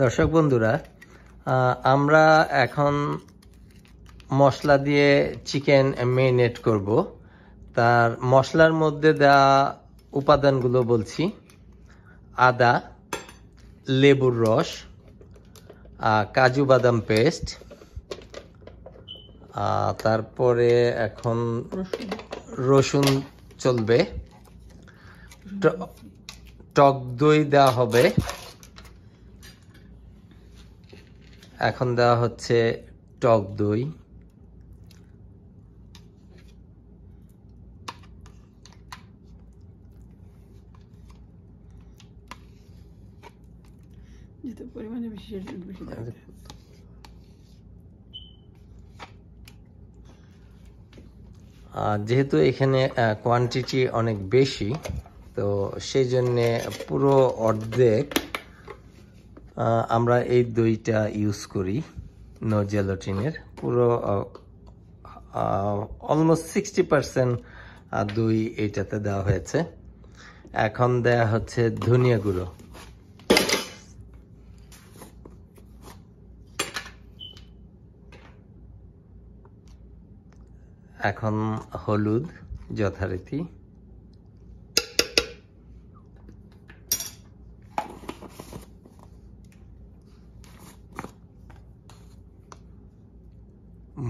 দর্শক বন্ধুরা, আমরা এখন মশলা দিয়ে চিকেন মেরিনেট করব। তার মশলার মধ্যে দেওয়া উপাদানগুলো বলছি: আদা, লেবুর রস, কাজু বাদাম পেস্ট, তারপরে এখন রসুন চলবে, টক দই দেওয়া হবে, এখন দেওয়া হচ্ছে টক দই, যেহেতু এখানে কোয়ান্টিটি অনেক বেশি, তো সেই জন্যে পুরো অর্ধেক আমরা এই দইটা ইউজ করি। নো জেলাটিনের পুরো অলমোস্ট 60% দই এইটাতে দেওয়া হয়েছে। এখন দেয়া হচ্ছে ধনিয়া গুঁড়ো, এখন হলুদ যথারীতি,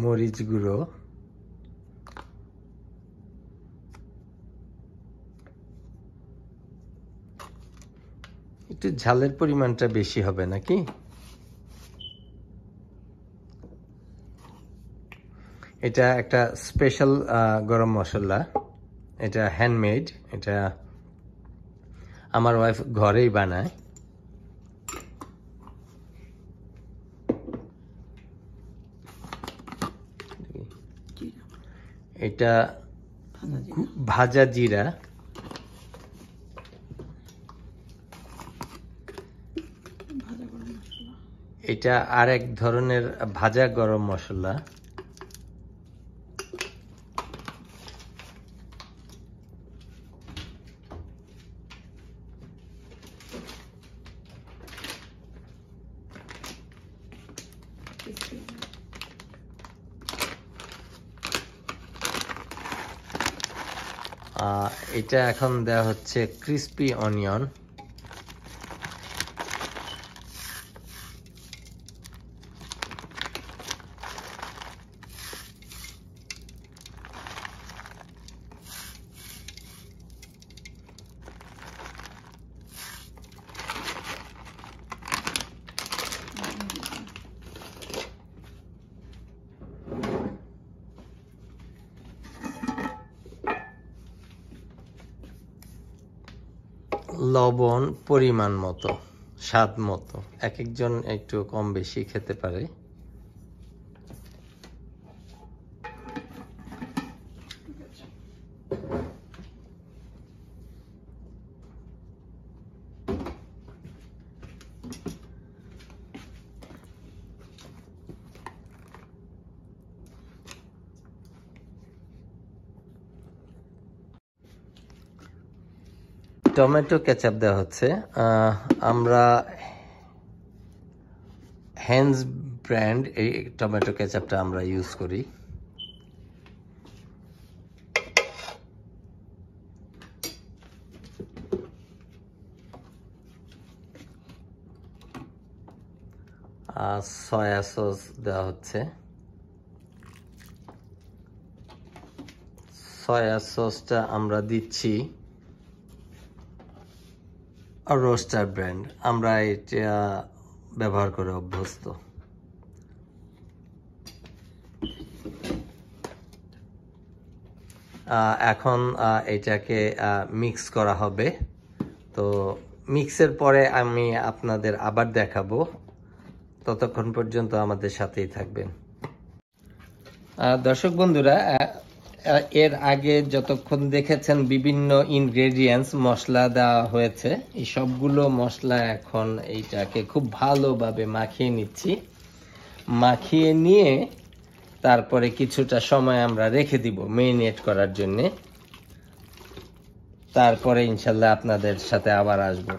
মরিচ গুঁড়ো, একটু ঝালের পরিমাণটা বেশি হবে নাকি? এটা একটা স্পেশাল গরম মশলা, এটা হ্যান্ডমেড, এটা আমার ওয়াইফ ঘরেই বানায়। এটা ভাজা জিরা, এটা আরেক ধরনের ভাজা গরম মশলা, এটা এখন দেওয়া হচ্ছে ক্রিস্পি অনিয়ন, লবণ পরিমাণ মতো, স্বাদ মতো, এক একজন একটু কম বেশি খেতে পারে। টমেটো কেচাপ দেওয়া হচ্ছে। আমরা হ্যান্ডস ব্র্যান্ড এই টমেটো কেচাপটা আমরা ইউজ করি। সয়া সস দেওয়া হচ্ছে। সয়া সসটা আমরা দিচ্ছি রোস্টার ব্র্যান্ড, আমরা এটা ব্যবহার করে অভ্যস্ত। এখন এটাকে মিক্স করা হবে। তো মিক্সের পরে আমি আপনাদের আবার দেখাবো, ততক্ষণ পর্যন্ত আমাদের সাথেই থাকবেন। দর্শক বন্ধুরা, এর আগে যতক্ষণ দেখেছেন বিভিন্ন ইনগ্রেডিয়েন্টস মশলা দেওয়া হয়েছে, এই সবগুলো মশলা এখন এইটাকে খুব ভালোভাবে মাখিয়ে নিচ্ছি। মাখিয়ে নিয়ে তারপরে কিছুটা সময় আমরা রেখে দিব মেরিনেট করার জন্য। তারপরে ইনশাল্লাহ আপনাদের সাথে আবার আসবো।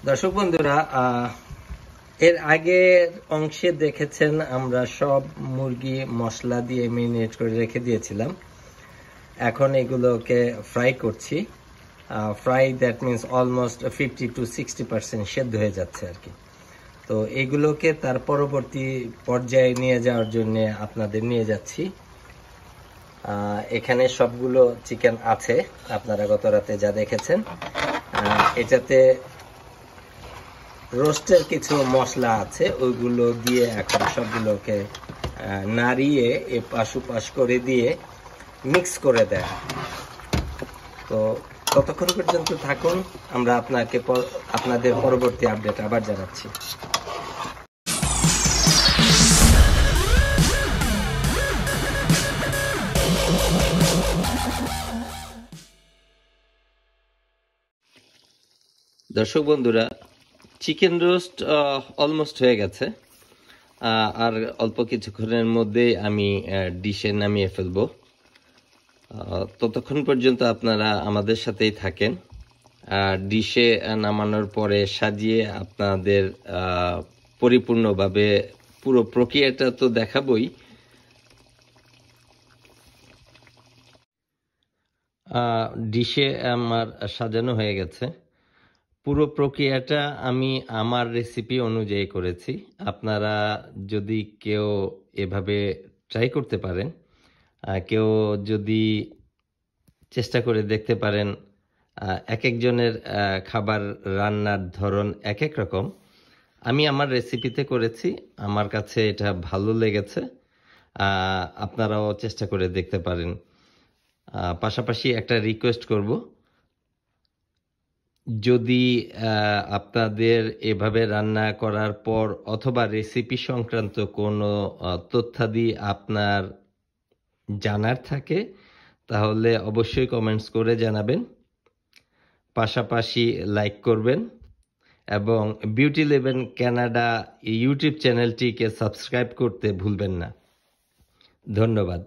দর্শক বন্ধুরা, এর আগের অংশে দেখেছেন আমরা সব মুরগি মশলা দিয়ে মেরিনেট করে রেখে দিয়েছিলাম। এখন এগুলোকে ফ্রাই করছি। Fry that means almost 50 to 60% সেদ্ধ হয়ে যাচ্ছে আর কি। তো এগুলোকে তার পরবর্তী পর্যায়ে নিয়ে যাওয়ার জন্য আপনাদের নিয়ে যাচ্ছি। এখানে সবগুলো চিকেন আছে, আপনারা গত রাতে যা দেখেছেন। এটাতে রোস্টের কিছু মশলা আছে, ওইগুলো দিয়ে এখন সবগুলোকে নাড়িয়ে এপাশ ওপাশ করে দিয়ে মিক্স করে দেয়। তো ততক্ষণ পর্যন্ত থাকুন, আমরা আপনাদের পরবর্তী আপডেট আবার জানাচ্ছি। দর্শক বন্ধুরা, চিকেন রোস্ট অলমোস্ট হয়ে গেছে। আর অল্প কিছুক্ষণের মধ্যেই আমি ডিশে নামিয়ে ফেলবো। ততক্ষণ পর্যন্ত আপনারা আমাদের সাথেই থাকেন। ডিশে নামানোর পরে সাজিয়ে আপনাদের পরিপূর্ণভাবে পুরো প্রক্রিয়াটা তো দেখাবই। ডিশে আমার সাজানো হয়ে গেছে। পুরো প্রক্রিয়াটা আমি আমার রেসিপি অনুযায়ী করেছি। আপনারা যদি কেউ এভাবে ট্রাই করতে পারেন, কেউ যদি চেষ্টা করে দেখতে পারেন, এক একজনের খাবার রান্নার ধরন এক এক রকম। আমি আমার রেসিপিতে করেছি, আমার কাছে এটা ভালো লেগেছে। আপনারাও চেষ্টা করে দেখতে পারেন। পাশাপাশি একটা রিকোয়েস্ট করব, যদি আপনাদের এভাবে রান্না করার পর অথবা রেসিপি সংক্রান্ত কোনো তথ্যাদি আপনার জানার থাকে, তাহলে অবশ্যই কমেন্টস করে জানাবেন। পাশাপাশি লাইক করবেন এবং বিউটি লেভেন কানাডা ইউটিউব চ্যানেলটিকে সাবস্ক্রাইব করতে ভুলবেন না। ধন্যবাদ।